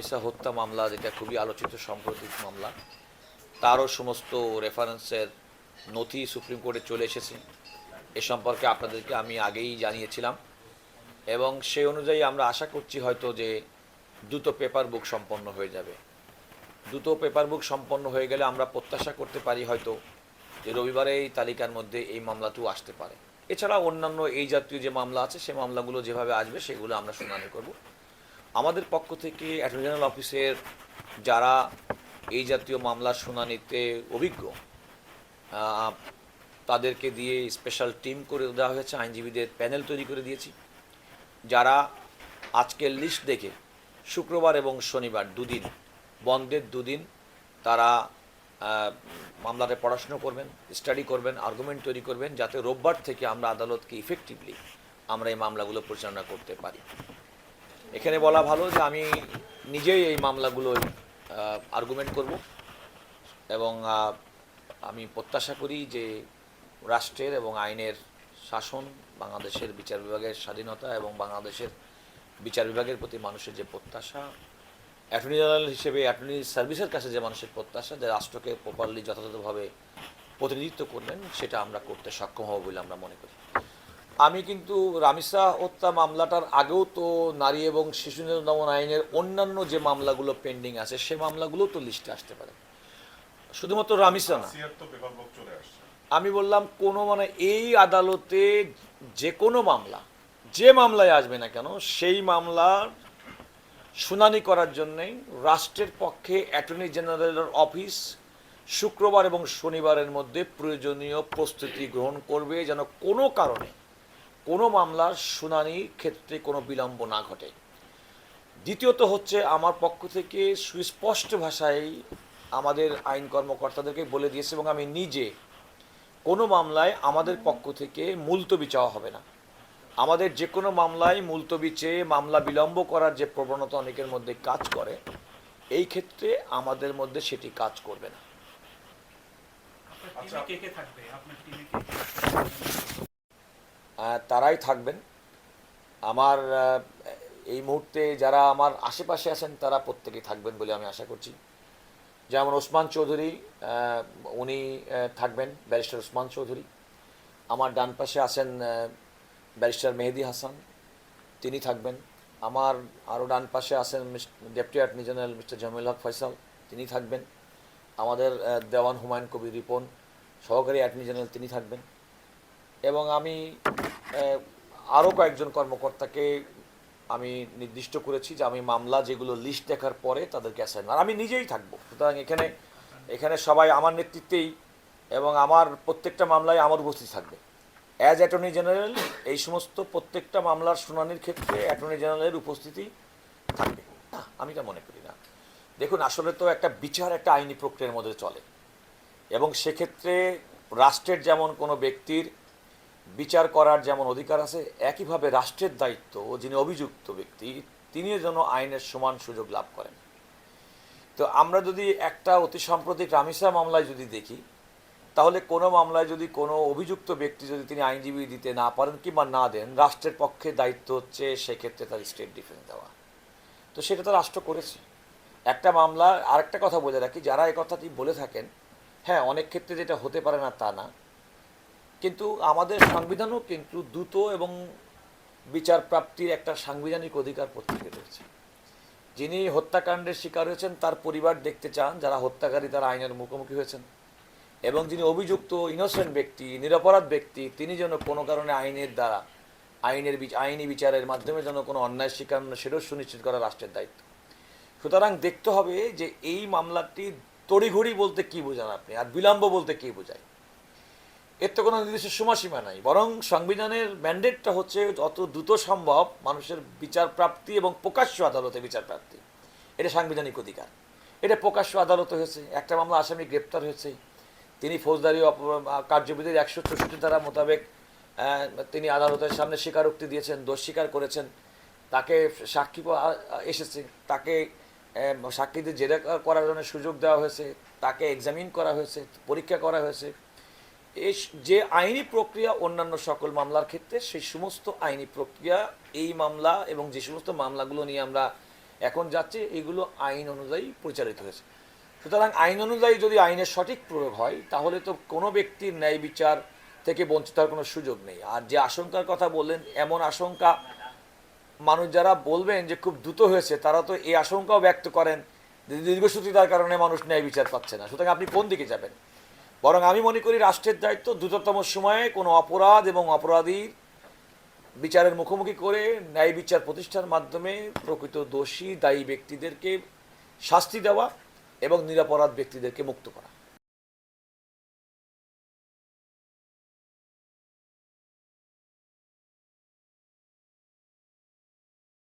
Misa হত্যা মামলা যেটা খুবই আলোচিত সাম্প্রতিক মামলা, তারও সমস্ত রেফারেন্সের নথি সুপ্রিম কোর্টে চলে এসেছে। এ সম্পর্কে আপনাদেরকে আমি আগেই জানিয়েছিলাম এবং সেই অনুযায়ী আমরা আশা করছি হয়তো যে দ্রুত পেপার বুক সম্পন্ন হয়ে যাবে। দ্রুত পেপার বুক সম্পন্ন হয়ে গেলে আমরা প্রত্যাশা করতে পারি হয়তো যে রবিবারে এই তালিকার মধ্যে এই মামলাটিও আসতে পারে। এছাড়া অন্যান্য এই জাতীয় যে মামলা আছে সে মামলাগুলো যেভাবে আসবে সেগুলো আমরা শুনানি করব। আমাদের পক্ষ থেকে অ্যাটর্নি জেনারেল অফিসের যারা এই জাতীয় মামলার শুনানিতে অভিজ্ঞ তাদেরকে দিয়ে স্পেশাল টিম করে দেওয়া হয়েছে, আইনজীবীদের প্যানেল তৈরি করে দিয়েছি, যারা আজকের লিস্ট দেখে শুক্রবার এবং শনিবার দুদিন, বন্ধের দুদিন তারা মামলাতে পড়াশুনো করবেন, স্টাডি করবেন, আর্গুমেন্ট তৈরি করবেন, যাতে রোববার থেকে আমরা আদালতকে ইফেক্টিভলি আমরা এই মামলাগুলো পরিচালনা করতে পারি। এখানে বলা ভালো যে আমি নিজেই এই মামলাগুলোই আর্গুমেন্ট করব এবং আমি প্রত্যাশা করি যে রাষ্ট্রের এবং আইনের শাসন, বাংলাদেশের বিচার বিভাগের স্বাধীনতা এবং বাংলাদেশের বিচার বিভাগের প্রতি মানুষের যে প্রত্যাশা, অ্যাটর্নি জেনারেল হিসেবে অ্যাটর্নি সার্ভিসের কাছে যে মানুষের প্রত্যাশা যে রাষ্ট্রকে প্রপারলি যথাযথভাবে প্রতিনিধিত্ব করবেন, সেটা আমরা করতে সক্ষম হব বলে আমরা মনে করি। আমি কিন্তু রামিসা হত্যা মামলাটার আগেও তো নারী এবং শিশু নির্যাতন আইনের অন্যান্য যে মামলাগুলো পেন্ডিং আছে সে মামলাগুলো তো লিস্টে আসতে পারে, শুধুমাত্র রামিসা না। আমি বললাম কোনো এই আদালতে যে কোনো মামলা, যে মামলায় আসবে না কেন, সেই মামলার শুনানি করার জন্যেই রাষ্ট্রের পক্ষে অ্যাটর্নি জেনারেলের অফিস শুক্রবার এবং শনিবারের মধ্যে প্রয়োজনীয় প্রস্তুতি গ্রহণ করবে, যেন কোনো কারণে কোনো মামলার শুনানির ক্ষেত্রে কোনো বিলম্ব না ঘটে। দ্বিতীয়ত হচ্ছে, আমার পক্ষ থেকে সুস্পষ্ট ভাষায় আমাদের আইন কর্মকর্তাদেরকে বলে দিয়েছে এবং আমি নিজে, কোনো মামলায় আমাদের পক্ষ থেকে মুলতবি চাওয়া হবে না। আমাদের যে কোনো মামলায় মুলতবি চেয়ে মামলা বিলম্ব করার যে প্রবণতা অনেকের মধ্যে কাজ করে, এই ক্ষেত্রে আমাদের মধ্যে সেটি কাজ করবে না। তারাই থাকবেন। আমার এই মুহূর্তে যারা আমার আশেপাশে আছেন তারা প্রত্যেকেই থাকবেন বলে আমি আশা করছি। যেমন ওসমান চৌধুরী, উনি থাকবেন, ব্যারিস্টার ওসমান চৌধুরী। আমার ডান পাশে আছেন ব্যারিস্টার মেহেদি হাসান, তিনি থাকবেন। আমার আরও ডান পাশে আছেন deputy attorney general mister Jamil Haque Faisal, তিনি থাকবেন। আমাদের দেওয়ান হুমায়ুন কবির রিপন, সহকারী অ্যাটর্নি জেনারেল, তিনি থাকবেন। এবং আমি আরও কয়েকজন কর্মকর্তাকে আমি নির্দিষ্ট করেছি যে আমি মামলা যেগুলো লিস্ট দেখার পরে তাদেরকে অ্যাসাইন, আর আমি নিজেই থাকবো। সুতরাং এখানে সবাই আমার নেতৃত্বেই এবং আমার প্রত্যেকটা মামলায় আমার উপস্থিত থাকবে। অ্যাজ অ্যাটর্নি জেনারেল এই সমস্ত প্রত্যেকটা মামলার শুনানির ক্ষেত্রে অ্যাটর্নি জেনারেলের উপস্থিতি থাকবে না, আমি তা মনে করি না। দেখুন, আসলে তো একটা বিচার একটা আইনি প্রক্রিয়ার মধ্যে চলে এবং সেক্ষেত্রে রাষ্ট্রের যেমন কোনো ব্যক্তির বিচার করার যেমন অধিকার আছে, একইভাবে রাষ্ট্রের দায়িত্ব যিনি অভিযুক্ত ব্যক্তি তিনিও যেন আইনের সমান সুযোগ লাভ করেন। তো আমরা যদি একটা অতি সাম্প্রতিক রামিসা মামলায় যদি দেখি, তাহলে কোনো মামলায় যদি কোনো অভিযুক্ত ব্যক্তি যদি তিনি আইনজীবী দিতে না পারেন কিংবা না দেন, রাষ্ট্রের পক্ষে দায়িত্ব হচ্ছে সেক্ষেত্রে তার স্টেট ডিফেন্স দেওয়া। তো সেটা তো রাষ্ট্র করেছে। একটা মামলা, আরেকটা কথা বলে রাখি, যারা এই কথাটি বলে থাকেন, হ্যাঁ অনেক ক্ষেত্রে যেটা হতে পারে না তা না, কিন্তু আমাদের সংবিধানও কিন্তু দ্রুত এবং বিচার প্রাপ্তির একটা সাংবিধানিক অধিকার প্রত্যেকের রয়েছে। যিনি হত্যাকাণ্ডের শিকার হয়েছেন তার পরিবার দেখতে চান যারা হত্যাকারী তারা আইনের মুখোমুখি হয়েছেন, এবং যিনি অভিযুক্ত ইনোসেন্ট ব্যক্তি, নিরপরাধ ব্যক্তি, তিনি যেন কোনো কারণে আইনের দ্বারা আইনি বিচারের মাধ্যমে যেন কোনো অন্যায় শিকার সেটাও সুনিশ্চিত করা রাষ্ট্রের দায়িত্ব। সুতরাং দেখতে হবে যে এই মামলাটি তড়িঘড়ি বলতে কী বোঝান আপনি, আর বিলম্ব বলতে কী বোঝায়। এর তো কোনো নির্দিষ্ট সময়সীমা নাই, বরং সংবিধানের ম্যান্ডেটটা হচ্ছে যত দ্রুত সম্ভব মানুষের বিচার প্রাপ্তি এবং প্রকাশ্য আদালতে বিচার প্রাপ্তি। এটা সাংবিধানিক অধিকার। এটা প্রকাশ্য আদালতে হয়েছে। একটা মামলা আসামি গ্রেপ্তার হয়েছে, তিনি ফৌজদারি কার্যবিধির 164 ধারা মোতাবেক তিনি আদালতের সামনে স্বীকারোক্তি দিয়েছেন, দোষ স্বীকার করেছেন, তাকে সাক্ষী এসেছে, তাকে সাক্ষীদের জেরা করার জন্য সুযোগ দেওয়া হয়েছে, তাকে এক্সামিন করা হয়েছে, পরীক্ষা করা হয়েছে। এই যে আইনি প্রক্রিয়া অন্যান্য সকল মামলার ক্ষেত্রে, সেই সমস্ত আইনি প্রক্রিয়া এই মামলা এবং যে সমস্ত মামলাগুলো নিয়ে আমরা এখন যাচ্ছে, এগুলো আইন অনুযায়ী পরিচালিত হয়েছে। সুতরাং আইন অনুযায়ী যদি আইনের সঠিক প্রয়োগ হয়, তাহলে তো কোনো ব্যক্তির ন্যায় বিচার থেকে বঞ্চিত হওয়ার কোনো সুযোগ নেই। আর যে আশঙ্কার কথা বললেন, এমন আশঙ্কা মানুষ যারা বলবেন যে খুব দ্রুত হয়েছে, তারা তো এই আশঙ্কাও ব্যক্ত করেন যে দীর্ঘসূত্রিতার কারণে মানুষ ন্যায় বিচার পাচ্ছে না। সুতরাং আপনি কোন দিকে যাবেন? বরং আমি মনে করি রাষ্ট্রের দায়িত্ব দ্রুততম সময়ে কোনো অপরাধ এবং অপরাধীর বিচারের মুখোমুখি করে ন্যায় বিচার প্রতিষ্ঠার মাধ্যমে প্রকৃত দোষী দায়ী ব্যক্তিদেরকে শাস্তি দেওয়া এবং নিরপরাধ ব্যক্তিদেরকে মুক্ত করা।